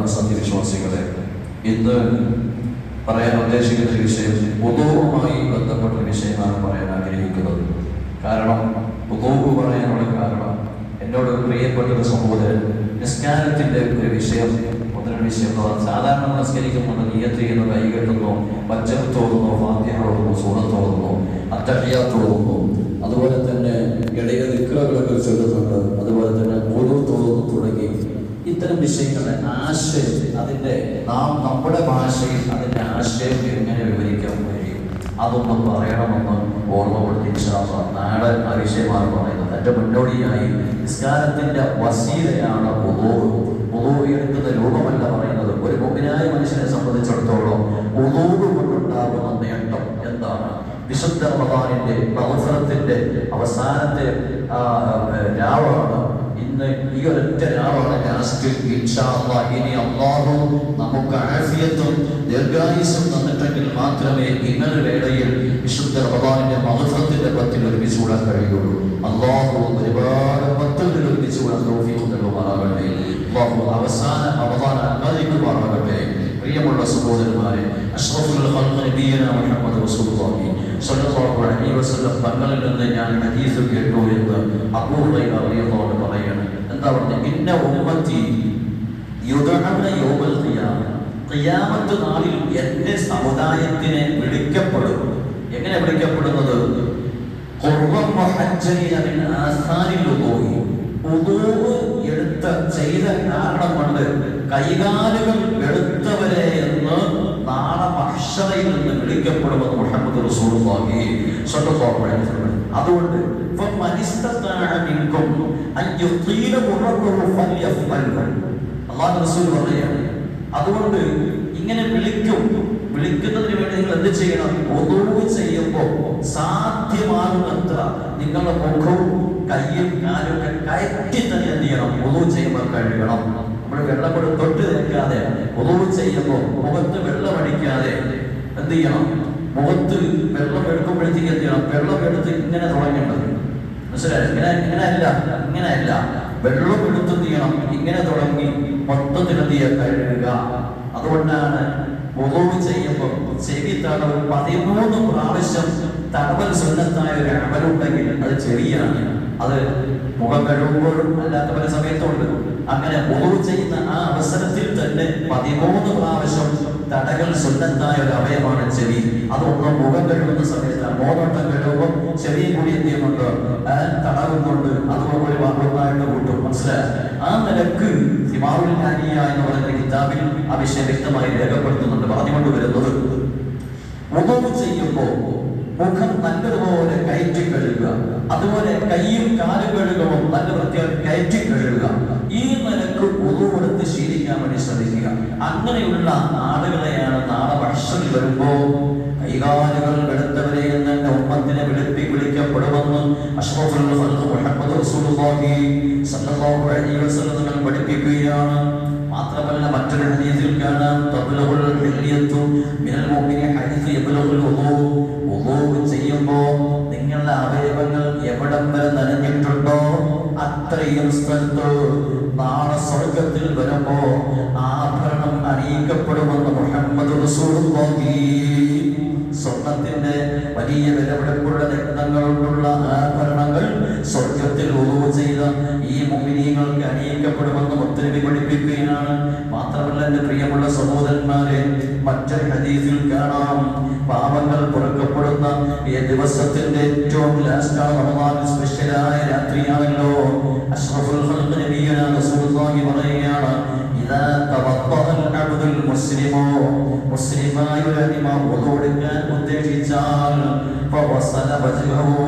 പ്രിയമുള്ള സത്യവിശ്വാസികളെ, ഇന്ന് പറയാൻ ഉദ്ദേശിക്കുന്ന വിഷയം വുദൂഉമായി ബന്ധപ്പെട്ട വിഷയമാണ് പറയാൻ ആഗ്രഹിക്കുന്നത്. കാരണം വുദൂഉ പറയാനുള്ള കാരണം എന്നോട് പ്രിയപ്പെട്ട ഒരു സഹോദരൻ നിസ്കാരത്തിൻ്റെ ഒരു വിഷയം സാധാരണ നമസ്കരിക്കുമ്പോൾ നിയ്യത്ത് ചെയ്യുന്ന കൈ കെട്ടുന്നു, വജ്ജത്ത് ഓതുന്നു, ഫാത്തിഹ ഓതുന്നു, സൂറത്ത് ഓതുന്നു, അത്തഹിയ്യാത്ത് ഓതുന്നു, അതുപോലെ തന്നെ ഇടയ ദിക്റുകളൊക്കെ ചൊല്ലുന്നുണ്ട്, അതുപോലെ തന്നെ വുദൂഅ് ഓതുന്നു തുടങ്ങി ഇത്തരം വിഷയങ്ങളുടെ ആശയം, അതിൻ്റെ നമ്മുടെ ഭാഷയിൽ അതിൻ്റെ ആശയം എങ്ങനെ വിവരിക്കാൻ കഴിയും, അതൊന്നും പറയണമെന്ന് ഓർമ്മപ്പെടുത്തി നാളെ ആ വിഷയമാണ് പറയുന്നത്. എൻ്റെ മുന്നോടിയായി നിസ്കാരത്തിൻ്റെ വസീലയാണ് വുദൂഅ്. വുദൂഅ് എടുക്കുന്ന രൂപമല്ല പറയുന്നത്. ഒരു മുഅ്മിനായ മനുഷ്യനെ സംബന്ധിച്ചിടത്തോളം വുദൂഅ് കൊണ്ടുണ്ടാകുന്ന നേട്ടം എന്താണ്? വിശുദ്ധ റമദാനിന്റെ മഗ്ഫിറത്തിന്റെ അവസാനത്തെ രാവാണ് ഇന്ന്. ഈ ഒരൊറ്റ രാവാണ് ലാസ്റ്റ്. ഇൻഷാ അല്ലാഹ് ഇനി അല്ലാഹു നമുക്ക് ആഫിയത്തും ദീർഘായുസ്സും തന്നിട്ടെങ്കിൽ മാത്രമേ ഇന്നലെ വേളയിൽ വിശുദ്ധ റമദാനിന്റെ മഗ്ഫിറത്തിന്റെ പത്തിൽ ഒരുമിച്ച് കൂടാൻ കഴിയുള്ളൂ. അല്ലാഹു ഒരുപാട് പത്തുകളിൽ ഒരുമിച്ച് കൂടാൻ തൗഫീഖ് നൽകുമാറാകട്ടെ. അല്ലാഹു അവസാന റമദാൻ അനുഗ്രഹിക്കുമാറാകട്ടെ. പ്രിയമുള്ള സഹോദരന്മാരെ, അഷ്റഫുൽ ഖൽഖ് നബിയനാ മുഹമ്മദ് റസൂലുള്ളാഹി സ്വല്ലല്ലാഹു അലൈഹി വസല്ലം തങ്ങളിൽ നിന്ന് ഞാൻ ഹദീസ് കേട്ടു എന്ന് അബൂ ഹുറൈറ റളിയല്ലാഹു അൻഹു പറയുന്നു. എന്താ പറഞ്ഞത്? ഇന്ന ഉമ്മത്തി യുദഅന യൗമൽ ഖിയാമ, ഖിയാമത്ത് നാളിൽ എൻ്റെ സമുദായത്തിനെ വിളിക്കപ്പെടും. എങ്ങനെ വിളിക്കപ്പെടുന്നത്? ഖുർറൻ മുഹജ്ജലീന മിൻ ആസാരിൽ വുദൂഇ, വുദൂഅ് എടുത്ത ചെയ്ത കാരണം കൊണ്ട് കൈകാലുകൾ വെളുത്തവരെ എന്ന് നാളെ മഹ്ശറയിൽ നിന്ന് വിളിക്കപ്പെടുമെന്ന് മുഹമ്മദ് റസൂലുള്ളാഹി സ്വല്ലല്ലാഹു അലൈഹി വസല്ലം. അതുകൊണ്ട് അല്ലാഹു റസൂൽ പറയുകയാണ്, അതുകൊണ്ട് ഇങ്ങനെ വിളിക്കുന്നതിന് വേണ്ടി നിങ്ങൾ എന്ത് ചെയ്യണം? വുദൂഅ് ചെയ്യുമ്പോൾ സാധ്യമാകുന്നത്ര നിങ്ങളുടെ മുഖവും കയ്യും കാലും ഒക്കെ കയറ്റി തന്നെ എന്ത് ചെയ്യണം? വുദൂഅ് ചെയ്യുമ്പോൾ കഴുകണം. നമ്മൾ വെള്ളം കൊണ്ട് തൊട്ട് നിൽക്കാതെ വുദൂഅ് ചെയ്യുമ്പോൾ മുഖത്ത് വെള്ളം അടിക്കാതെ എന്ത് ചെയ്യണം? മുഖത്ത് വെള്ളം എടുക്കുമ്പോഴത്തേക്ക് എന്ത് ചെയ്യണം? വെള്ളം എടുത്ത് ഇങ്ങനെ തുടങ്ങേണ്ടത്. മനസ്സിലായി? ഇങ്ങനെയല്ല. വെള്ളം എടുത്ത് എന്ത് ചെയ്യണം? ഇങ്ങനെ തുടങ്ങി മൊത്തത്തിൽ എന്ത് ചെയ്യുക? കഴുകുക. അതുകൊണ്ടാണ് വുദൂഅ് ചെയ്യുമ്പോൾ ചെവി തടവ് 13 പ്രാവശ്യം തടവൽ സുന്നത്തായ ഒരു അമലുണ്ടെങ്കിൽ അത് ചെവിയാണ്. അത് മുഖം കഴുകുമ്പോഴും അല്ലാത്ത പല സമയത്തുണ്ട്. അങ്ങനെ വുദൂഅ് ചെയ്യുന്ന ആ അവസരത്തിൽ തന്നെ 13 പ്രാവശ്യം തടകൽ സുന്നത്തായ ഒരു അവയവമാണ് ചെവി. അതൊന്നും മുഖം കഴുകുന്ന സമയത്താണ്. 3 വട്ടം കഴുകുമ്പോൾ ചെവിയും കൂടി എന്ത് ചെയ്യുന്നുണ്ട്? തടവുന്നുണ്ട്. അതുപോലെ ഒരു വാക്കുമായിട്ട് കൂട്ടും. മനസ്സിലായി? ആ നിലക്ക് സിമാറുൽ ഹാനിയ എന്ന് പറയുന്ന കിതാബിൽ ആ വിഷയം വ്യക്തമായി രേഖപ്പെടുത്തുന്നുണ്ട്. പറഞ്ഞുകൊണ്ട് വരുന്നത്, വുദൂഅ് ചെയ്യുമ്പോൾ മുഖം നല്ലതുപോലെ കയറ്റി കഴുകുക, അതുപോലെ കൈയും കാലും കഴുകുമ്പോൾ നല്ല വൃത്തിയായി കയറ്റി കഴുകുക. ഈ നിലക്ക് വുദൂഅ് എടുത്ത് ശീലിക്കാൻ വേണ്ടി ശ്രമിക്കുക. അങ്ങനെയുള്ള ആളുകളെയാണ് നാളെ മഹ്ശറിൽ വരുമ്പോൾ കൈകാലുകൾ വെളുത്തവരെ എന്ന് ഉമ്മത്തിനെ വിളിക്കപ്പെടുമെന്ന് അഷ്റഫുൽ ഖൽഖ് മുഹമ്മദ് റസൂലുള്ളാഹി സ്വല്ലല്ലാഹു അലൈഹി വസല്ലം പഠിപ്പിക്കുകയാണ്. മാത്രമല്ല മറ്റൊരു ഹദീസിൽ കാണാം, തബ്ലഗുൽ ഹില്യത്തു മിനൽ മുഅ്മിനി ഹദീസ് യബ്ലഗുൽ വുദൂ. വുദൂ ചെയ്യുമ്പോൾ നിങ്ങളുടെ അവയവങ്ങൾ എവിടം വരെ നനഞ്ഞിട്ടുണ്ടോ അത്രയും സ്ഥലത്ത് നാളെ സ്വർഗത്തിൽ വരുമ്പോ ആഭരണം അണിയിക്കപ്പെടുമെന്ന് മുഹമ്മദ് റസൂലുള്ളാഹി. സ്വർണത്തിന്റെ വലിയ വിലപിടിപ്പുള്ള രത്നങ്ങളുള്ള ആഭരണങ്ങൾ സ്വർഗത്തിൽ വുദൂ ചെയ്ത ഈ മുഅ്മിനീങ്ങൾക്ക് അണിയിക്കപ്പെടുമെന്ന് മുത്തനബി പഠിപ്പിക്കുകയാണ്. മാത്രമല്ല എൻ്റെ പ്രിയമുള്ള സഹോദരന്മാരെ, മറ്റൊരു ഹദീസിൽ കാണാം, പാപങ്ങൾ പൊറുക്കപ്പെടുന്ന ഈ ദിവസത്തിന്റെ ഏറ്റവും ലാസ്റ്റാണ് റമദാൻ സ്പെഷ്യലായ രാത്രിയാണല്ലോ. അഷ്റഫുൽ ഖൽഖ് നബിയുനാ റസൂലുള്ളാഹി പറയുകയാണ്, ഇദാ തവദ്ദഅൽ അബ്ദുൽ മുസ്ലിമോ, മുസ്ലിമായ ഒരു അടിമ വുദൂഅ് എടുക്കാൻ ഉദ്ദേശിച്ചാൽ ഫവസല വജ്ഹഹു,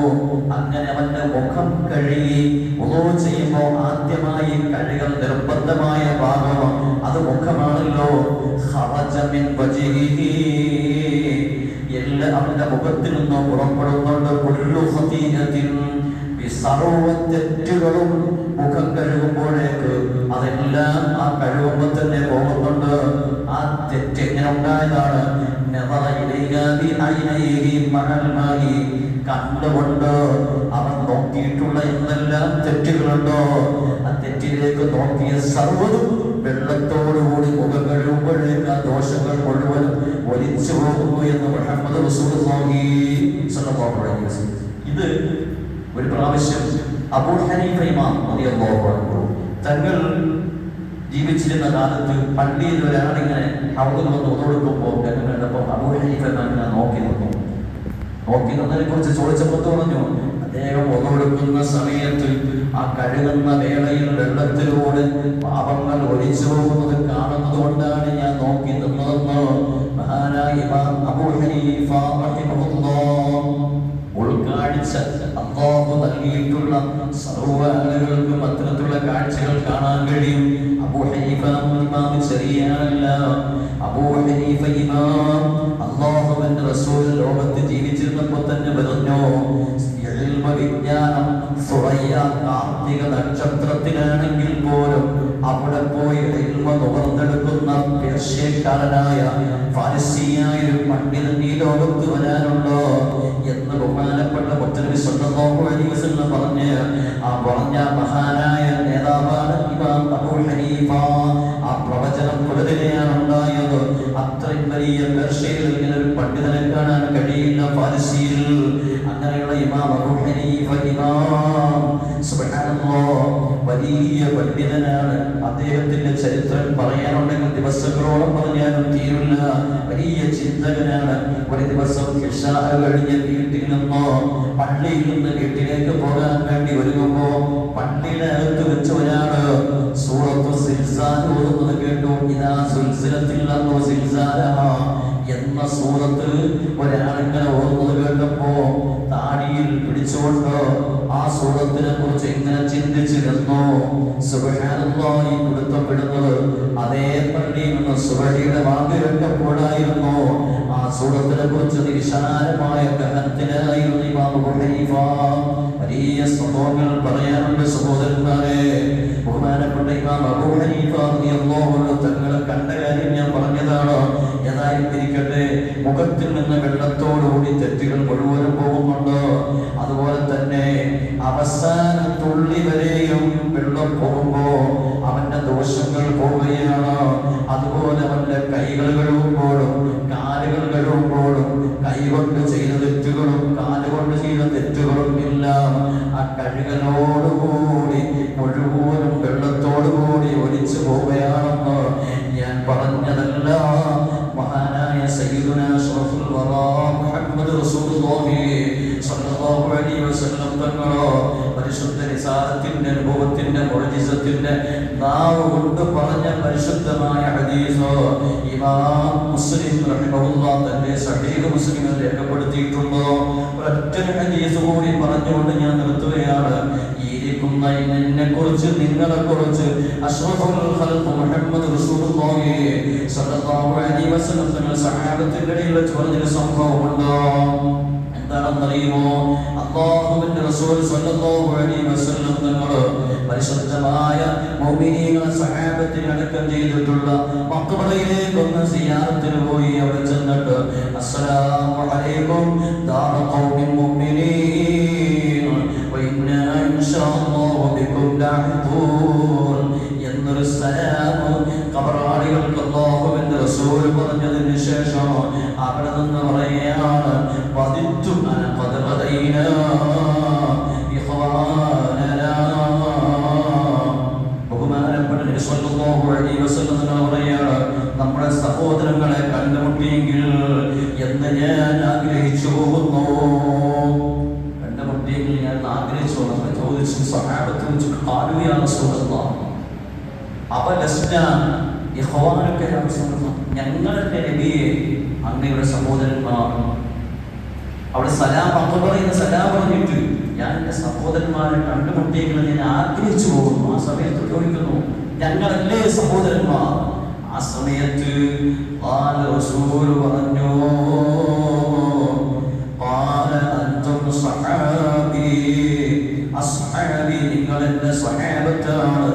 അങ്ങനെ അവന്റെ മുഖം കഴുകി. വുദൂഅ് ചെയ്യുമ്പോൾ ആദ്യമായി കഴുകൽ നിർബന്ധമായ ഭാഗം അത് മുഖമാണല്ലോ. ഖറജ മിൻ വജ്ഹിഹി, അവന്റെ മുഖത്തിൽ നിന്ന് പുറപ്പെടുന്നുണ്ട് കുല്ലു ഖതീഅത്തിൻ, സർവ്വ തെറ്റുകളും മുഖം കഴുകുമ്പോഴേക്ക് അതെല്ലാം ആ കഴുകുമ്പോൾ തന്നെ പോകുന്നുണ്ട്. ആ തെറ്റ് എങ്ങനെ ഉണ്ടായതാണ്? കണ്ടുകൊണ്ട് അവൻ നോക്കിയിട്ടുള്ള എന്തെല്ലാം തെറ്റുകളുണ്ടോ ആ തെറ്റിലേക്ക് നോക്കിയ സർവ്വതും വെള്ളത്തോടുകൂടി മുഖം പ്രാവശ്യം അബൂ ഹനീഫ ഇമാം റളിയല്ലാഹു അൻഹു തങ്ങൾ ജീവിച്ചിരുന്ന കാലത്ത് പള്ളിയിൽ ഒരാളിങ്ങനെ ഹൗദിൽ വന്ന് ഒതുകൊടുക്കുമ്പോൾ കണ്ടപ്പോൾ അബൂ ഹനീഫ ഇമാമിനെ നോക്കി നിന്നതിനെ കുറിച്ച് ചോദിച്ചപ്പോൾ പറഞ്ഞു, അദ്ദേഹം ഒതുകൊടുക്കുന്ന സമയത്ത് ആ കഴുകുന്ന വേളയിൽ വെള്ളത്തിലൂടെ പാപങ്ങൾ ഒലിച്ചു പോകുന്നത് കാണുന്നത് കൊണ്ടാണ് ഞാൻ നോക്കി നിന്നതെന്ന് മഹാനായ ഇമാം അബൂ ഹനീഫ റഹിമഹുല്ലാഹ് ഉൾക്കാഴ്ച അല്ലാഹു നൽകിയിട്ടുള്ള സർവ്വ ആളുകൾക്കും അത്തരത്തിലുള്ള കാഴ്ചകൾ കാണാൻ കഴിയും. അബൂ ഹനീഫ ഇമാം ശരിയല്ല. അബൂ ഹനീഫ ഇമാം അല്ലാഹുവിന്റെ റസൂൽ ലോകത്ത് ജീവിച്ചിരുന്നപ്പോൾ തന്നെ പറഞ്ഞു, വിജ്ഞാനം കാർത്തിക നക്ഷത്രത്തിലാണെങ്കിൽ പോലും അവിടെ പോയി നുകർന്നെടുക്കുന്ന പേർഷ്യക്കാരനായ ഫാരിസിയായ ഒരു പണ്ഡിതൻ ഈ ലോകത്ത് വരാനുണ്ടോ എന്ന് ബഹുമാനപ്പെട്ട മുത്തനബി സ്വല്ലല്ലാഹു അലൈഹി വസല്ലം പറഞ്ഞ മഹാനായ നേതാവാണ് ഇമാം അബൂ ഹനീഫ. ആ പ്രവചനം പുലരുകയാണ് ഉണ്ടായത്. അത്രയും വലിയ പേർഷ്യയിൽ ഇങ്ങനെ ഒരു പണ്ഡിതനെ കാണാൻ കഴിയില്ല ഫാരിസിയിൽ. അങ്ങനെയുള്ള ഇമാം അബൂ ഹനീഫ ഇമാം സുബ്ഹാനല്ലാഹ് വലിയ പണ്ഡിതനാണ്. അദ്ദേഹത്തിന്റെ ചരിത്രം പറയാനുണ്ടെങ്കിൽ ദിവസങ്ങളോളം പറഞ്ഞാലും തീരില്ല. വലിയ ചിന്തകനാണ്. ഒരു ദിവസം ഇശാ കഴിഞ്ഞ് വീട്ടിൽ നിന്നോ പള്ളിയിൽ നിന്ന് വീട്ടിലേക്ക് പോകാൻ വേണ്ടി ഒരുങ്ങുമ്പോ പള്ളിയുടെ അകത്ത് വെച്ച് ഒരാള് സൂറത്തു സിൽസാൽ ഓതുന്നത് കേട്ടു. ഇദാ സുൽസിലത്തിൽ സിൽസാലഹാ എന്ന സൂറത്ത് ഒരാളിങ്ങനെ ഓതുന്നത് കേട്ടപ്പോ താടിയിൽ പിടിച്ചുകൊണ്ട് ആ സൂറത്തിനെ കുറിച്ച് ഇങ്ങനെ ചിന്തിച്ചിരുന്നു. സുബ്ഹാനല്ലാഹ്, ഈ പിടുത്തപ്പെടുന്നത് അതേ പള്ളിയിൽ നിന്ന് സുബഹിയുടെ വാക്ക് കേട്ടപ്പോഴായിരുന്നു. ആ സൂറത്തിനെ കുറിച്ച് വിശാലമായ ഗഹനത്തിലായിരുന്നു ഇമാം അബൂ ഹനീഫ. വലിയ സംഭവങ്ങൾ പറയാനുണ്ട് സഹോദരന്മാരെ. ബഹുമാനപ്പെട്ട ഇമാം അബൂ ഹനീഫ റളിയല്ലാഹു അൻഹു തങ്ങളെ കണ്ട കാര്യം ഞാൻ പറഞ്ഞതാണ്. ഏതായാലും ഇരിക്കട്ടെ, മുഖത്തിൽ നിന്ന് വെള്ളത്തോടുകൂടി തെറ്റുകൾ മുഴുവനും പോകുന്നുണ്ട്. അതുപോലെ തന്നെ അവസാന തുള്ളി വരെയും വെള്ളം പോകുമ്പോ അവന്റെ ദോഷങ്ങൾ പോവുകയാണ്. അതുപോലെ അവന്റെ കൈകൾ കഴുകുമ്പോഴും കാലുകൾ കഴുകുമ്പോഴും കൈകൊണ്ട് ചെയ്ത തെറ്റുകളും കാലുകൊണ്ട് ചെയ്ത തെറ്റുകളും എല്ലാം ആ കഴുകലോടുകൂടി മുഴുവനും വെള്ളത്തോടുകൂടി ഒലിച്ചു പോവുകയാണെന്ന് ഞാൻ പറഞ്ഞതല്ല. മഹാനായ സയ്യിദുനാ അഷ്റഫുൽ വറാ മുഹമ്മദ് റസൂലുള്ളാഹി സ്വല്ലല്ലാഹു അലൈഹി വസല്ലം തങ്ങളോ പരിശുദ്ധ റിസാലത്തിന്റെ അനുഭവത്തിന്റെ മുഅ്ജിസത്തിന്റെ നാവ് കൊണ്ട് പറഞ്ഞ പരിശുദ്ധമായ ഹദീസ് ഇമാം മുസ്ലിം റഹിമഹുല്ലാഹ് തന്റെ സഹീഹ് മുസ്ലിമിൽ രേഖപ്പെടുത്തിയിട്ടുണ്ട്. ഒരൊറ്റ ഹദീസ് കൂടി പറഞ്ഞുകൊണ്ട് ഞാൻ നിർത്തുകയാണ്. എന്നെക്കുറിച്ച് നിങ്ങളെക്കുറിച്ച് അഷ്റഫുൽ ഖൽഖ് മുഹമ്മദ് റസൂലുള്ളാഹി സ്വല്ലല്ലാഹു അലൈഹി വസല്ലം തങ്ങൾ സഹാബത്തിന്റെ ഇടയിൽ വെച്ച് പറഞ്ഞൊരു സംഭവമുണ്ട്. എന്താണെന്നറിയുമോ? അല്ലാഹുവിന്റെ റസൂൽ സ്വല്ലല്ലാഹു അലൈഹി വസല്ലം തങ്ങൾ പരിശുദ്ധമായ മുഅ്മിനീങ്ങളെ സഹാബത്തിനെ അടക്കം ചെയ്തിട്ടുള്ള മഖ്ബറയിലേക്ക് ഒന്ന് സിയാറത്തിന് പോയി. അവിടെ ചെന്നിട്ട് അസ്സലാമു അലൈക്കും ദാറ ഖൗമിൻ മുഅ്മിനീൻ വ ഇന്നാ ഇൻഷാഅല്ലാഹു ബികും ലാഹിഖൂൻ എന്നൊരു സലാം ഖബറാളികൾക്ക് അല്ലാഹുവിന്റെ റസൂൽ പറഞ്ഞതിന് ശേഷം അവിടെ നിന്ന് പറയുകയാണ്, വദിത്തു അന ഖദ് ഖദൈനാ ഇഖ്വാനനാ. ബഹുമാനപ്പെട്ട നബി സ്വല്ലല്ലാഹു അലൈഹി വസല്ലം പറയുകയാണ്, നമ്മുടെ സഹോദരങ്ങളെ കണ്ടുമുട്ടിയെങ്കിൽ എന്ന് ഞാൻ ആഗ്രഹിച്ചു പോകുന്നു. കണ്ടുമുട്ടിയെങ്കിൽ ഞാൻ ആഗ്രഹിച്ചു. നമ്മൾ ചോദിച്ചു, സഹാബത്ത് വെച്ച് ഖാലു യാ റസൂലല്ലാഹ് അവലസ്നാ ഇഖ്വാനുക യാ റസൂലല്ലാഹ്, ഞങ്ങളുടെ നബിയെ അങ്ങയുടെ സഹോദരന്മാർ. അവിടെ സലാം പറയുന്ന സലാം പറഞ്ഞിട്ട് ഞാൻ എൻ്റെ സഹോദരന്മാരെ കണ്ടുമുട്ടിയെങ്കിൽ ഞാൻ ആഗ്രഹിച്ചു പോകുന്നു. ആ സമയത്ത് ചോദിക്കുന്നു, ഞങ്ങളല്ലേ സഹോദരന്മാർ? ആ സമയത്ത് റസൂൽ പറഞ്ഞു, നിങ്ങൾ എന്റെ സ്വഹാബത്താണ്,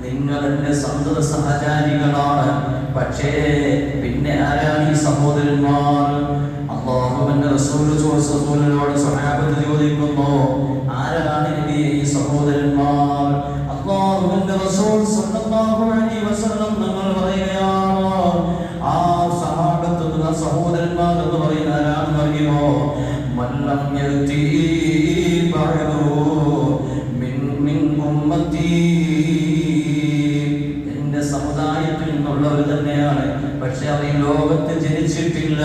നിങ്ങൾ എന്റെ സന്തത സഹചാരികളാണ്. പക്ഷേ പിന്നെ ആരാണ് ഈ സഹോദരന്മാർ? അല്ലാഹുവിന്റെ റസൂലിനോട് സ്വഹാബത്ത് ചോദിക്കുന്നു, ആരാണ് നബിയെ ഈ സഹോദരന്മാർ? അല്ലാഹുവിന്റെ റസൂൽ സ്വല്ലല്ലാഹു അലൈഹി വസല്ലം നമ്മൾ പറയുകയാണ്, ആ സഹാബത്ത് സഹോദരന്മാർ എന്ന് പറയുന്ന ആരാണെന്ന് അറിയുമോ? മല്ലം യതി ബഅദു നിന്റെ സമുദായത്തിൽ നിന്നുള്ളവർ തന്നെയാണ്. പക്ഷെ അവർ ഈ ലോകത്ത് ജനിച്ചിട്ടില്ല,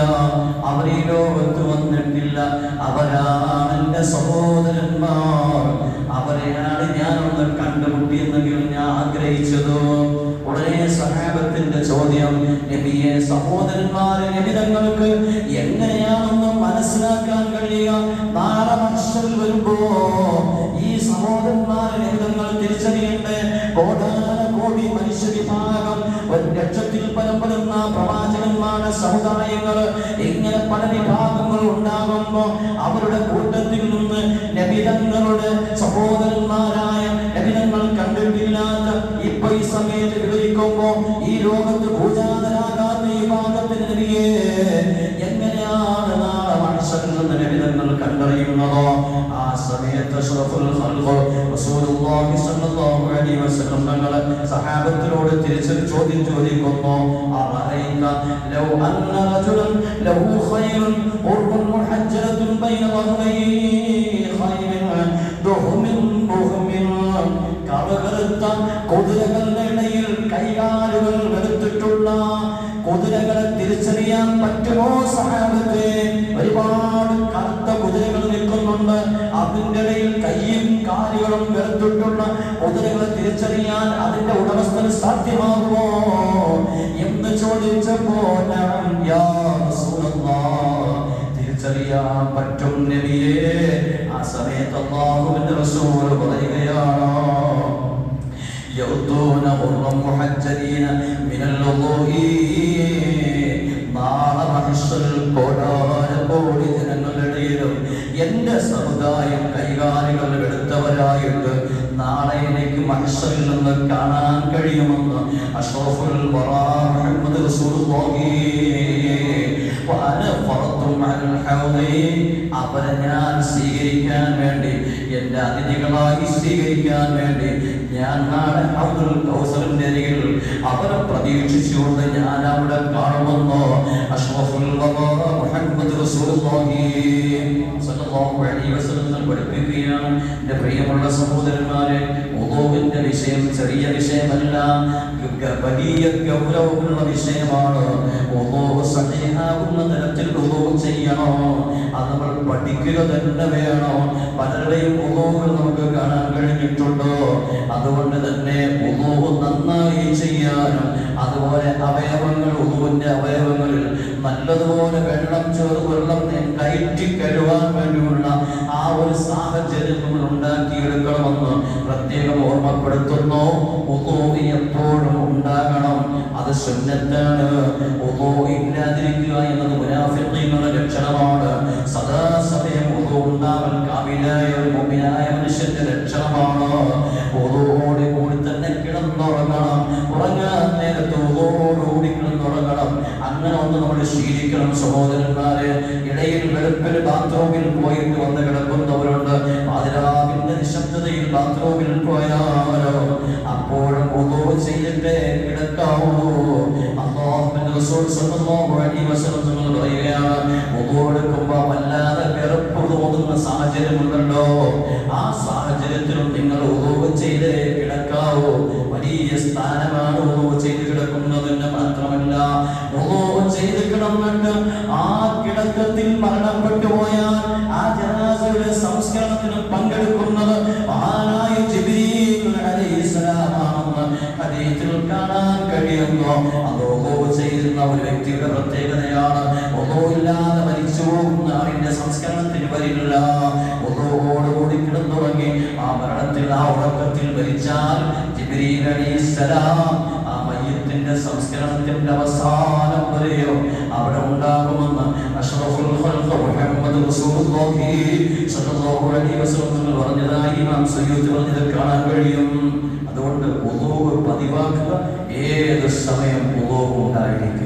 അവർ ഈ ലോകത്ത് വന്നിട്ടില്ല. അവരാണ് എന്റെ സഹോദരന്മാർ. അവരെയാണ് ഞാനൊന്ന് കണ്ടുമുട്ടിയെന്നെങ്കിലും ഞാൻ ആഗ്രഹിച്ചത്. ഉടനെ സഹാബത്തിന്റെ ചോദ്യം, നബിയെ, സഹോദരന്മാരെ നബിതങ്ങൾക്ക് എങ്ങനെയാണെന്ന് മനസ്സിലാക്കാൻ കഴിയുക? നാളെ മനുഷ്യരിൽ വരുമ്പോ ഈ സഹോദരന്മാരെ നബിതങ്ങൾ തിരിച്ചറിയണ്ടേ? കോടാനകോടി മനുഷ്യ വിഭാഗം, 1,00,000-ൽ പരം വരുന്ന പ്രവാചകന്മാരുടെ സമുദായങ്ങൾ, ഇങ്ങനെ പല വിഭാഗങ്ങൾ ഉണ്ടാകുമ്പോ അവരുടെ കൂട്ടത്തിൽ നിന്ന് നബിതങ്ങളുടെ സഹോദരന്മാരായ നബിതങ്ങൾ കണ്ടിട്ടില്ലാത്ത ഇപ്പൊ ഈ സമയത്ത് വിവരിക്കുമ്പോ ഈ ലോകത്ത് ഭൂജാതരാകാത്ത ഈ ഭാഗത്തിന് നബിയെ എങ്ങനെയാണ് നാളെ മനുഷ്യരിൽ നിന്ന് നബിതങ്ങൾ കണ്ടറിയുന്നതോ? ആ സമയത്ത് അഷ്റഫുൽ ഖൽഖ് റസൂലുള്ളാഹി സ്വല്ലല്ലാഹു അലൈഹി വസല്ലം തങ്ങൾ സഹാബത്തിനോട് തിരിച്ചൊരു ചോദ്യം ചോദിക്കുന്നു. അറഅയ്ത ലൗ അന്ന റജുലൻ ലഹു ഖൈറുൻ ഉർബുൻ മുഹജ്ജലത്തുൻ ബൈന വഹ്റൈനി ഖൈറിൻ ദുഹ്മിൻ ബുഹ്മിൻ, കറുകറുത്ത കുതിരകളുടെ ഇടയിൽ കൈകാലുകൾ വെളുത്തിട്ടുള്ള കുതിരകളെ തിരിച്ചറിയാൻ പറ്റുമോ സഹാബത്തെ? ഒരുപാട് കറുത്ത കുതിരകൾ നിൽക്കുന്നുണ്ട്, അതിന്റെ ഇടയിൽ കൈയും കാലുകളും വെളുത്തിട്ടുള്ള കുതിരകളെ തിരിച്ചറിയാൻ അതിന്റെ ഉടമസ്ഥന് സാധ്യമാകുമോ എന്ന് ചോദിച്ചപ്പോ നഅം യാ റസൂലല്ലാഹ്, തിരിച്ചറിയാൻ പറ്റും നബിയേ. ആ സമയത്ത് അല്ലാഹുവിന്റെ റസൂൽ പറയുകയാണ്, യൗതൂന ഖുർറൻ മുഹജ്ജലീന മിനൽ വുളൂഇ, നാളെ മഹ്ശറിൽ കോടാനകോടി ജനങ്ങളുടെ ഇടയിലും എന്റെ സമുദായം കൈകാലുകൾ വെളുത്തവരായിട്ട് നാളെ എനിക്ക് മഹ്ശറിൽ നിന്ന് കാണാൻ കഴിയുമെന്ന് അഷ്റഫുൽ വറാ മുഹമ്മദ് റസൂലുള്ളാഹി അവരെ ഞാൻ സ്വീകരിക്കാൻ വേണ്ടി, എന്റെ അതിഥികളായി സ്വീകരിക്കാൻ വേണ്ടി ഞാൻ നാളെ ഹൗദുൽ കൗസറിന്റെ അരികിൽ അവരെ പ്രതീക്ഷിച്ചുകൊണ്ട് ഞാൻ അവിടെ കാണുമെന്നോ അഷ്റഫുൽ വറാ മുഹമ്മദ് റസൂലുള്ളാഹി സ്വല്ലല്ലാഹു അലൈഹി വസല്ലം പഠിപ്പിക്കുകയാണ്. എന്റെ പ്രിയമുള്ള സഹോദരന്മാരെ, വുളൂഇന്റെ വിഷയം ചെറിയ വിഷയമല്ല, വലിയ ഗൗരവമുള്ള വിഷയമാണ്. വുളൂ സഹീഹാകുന്ന തരത്തിൽ വുളൂ ചെയ്യണോ, അത് നമ്മൾ പഠിക്കുക തന്നെ വേണോ? പലരുടെയും വുളൂകൾ നമുക്ക് കാണാൻ കഴിഞ്ഞിട്ടുണ്ടോ? അതുകൊണ്ട് തന്നെ വുളൂ നന്നായി ചെയ്യാനും, അതുപോലെ അവയവങ്ങൾ, വുളൂവിന്റെ അവയവങ്ങളിൽ നല്ലതുപോലെ വെള്ളം കയറ്റി കഴുകാൻ വേണ്ടിയുള്ള ആ ഒരു സാഹചര്യം നമ്മൾ ഉണ്ടാക്കിയെടുക്കണമെന്ന് പ്രത്യേകം ഓർമ്മപ്പെടുത്തുന്നു. വുളൂ എപ്പോഴും ഉണ്ടാകണം, അത് സുന്നത്താണ്. വുളൂ ഇല്ലാതിരിക്കുക എന്നത് മുനാഫിഖീങ്ങളുടെ ലക്ഷണമാണ്. സദാസമയം വുളൂ ഉണ്ടാവൽ കാമിലായ ഒരു മുഅ്മിനായ മനുഷ്യന്റെ ലക്ഷണമാണ്. വുളൂവോട് കൂടി തന്നെ കിടന്നുറങ്ങണം, ഉറങ്ങാൻ നേരത്ത് വുളൂവോടുകൂടി കിടന്നുറങ്ങണം. അങ്ങനെ ഒന്ന് നമ്മൾ ശീലിക്കണം സഹോദരന്മാരെ. ഇടയിൽ വെളുപ്പിൽ ബാത്റൂമിൽ പോയിട്ട് വന്ന് കിടക്കുന്നവരുണ്ട്, പാതിരാവിന്റെ നിശബ്ദതയിൽ ബാത്റൂമിൽ പോയാലോ അപ്പോഴും വുളൂ ചെയ്തിട്ടേ കിടക്കാവൂ. അല്ലാഹുവിന്റെ റസൂൽ സ്വല്ലല്ലാഹു അലൈഹി വസല്ലം തങ്ങൾ പറയുകയാണ്, വുളൂ എടുക്കുമ്പോൾ വല്ലാതെ വെറുപ്പ് തോന്നുന്ന സാഹചര്യമുണ്ടല്ലോ, ആ സാഹചര്യത്തിലും നിങ്ങൾ വുളൂ ചെയ്തേ കിടക്കാവൂ. വലിയ സ്ഥാനമാണ് വുളൂ ചെയ്ത് കിടക്കുന്നതിന്. മാത്രമല്ല വുളൂ ചെയ്ത് കിടന്നിട്ട് ആ കിടക്കത്തിൽ മരണപ്പെട്ടു പോയാൽ ആ ജനാസയുടെ സംസ്കരണത്തിന് പങ്കെടുക്കുന്നത് മഹാനായ ജിബ്രീൽ അലൈഹിസ്സലാമാണെന്ന് ഹദീസിൽ കാണാൻ കഴിയുന്നു. അത് വുളൂ ചെയ്യുന്ന ഒരു വ്യക്തിയുടെ പ്രത്യേകതയാണ്. വുളൂ ഇല്ലാതെ മരിച്ചു പോകുന്ന ആളിന്റെ സംസ്കരണത്തിന് വരില്ല. വുളൂവോടുകൂടി കിടന്നുറങ്ങി ആ മരണത്തിൽ, ആ ഉറക്കത്തിൽ മരിച്ചാൽ ജിബ്രീൽ അലൈഹിസ്സലാം ആ മയ്യിത്തിന്റെ സംസ്കരണത്തിന്റെ അവസാനം വരെയോ അവിടെ ഉണ്ടാകുമെന്ന് അഷ്റഫുൽ ഖൽഖ് മുഹമ്മദ് റസൂലുള്ളാഹി സ്വല്ലല്ലാഹു അലൈഹി വസല്ലം പറഞ്ഞതായി ഇമാം സയ്യിദ് പറഞ്ഞത് കാണാൻ കഴിയും. അതുകൊണ്ട് വുളൂ പതിവാക്കുക, ഏത് സമയം വുളൂ ഉണ്ടായിരിക്കും.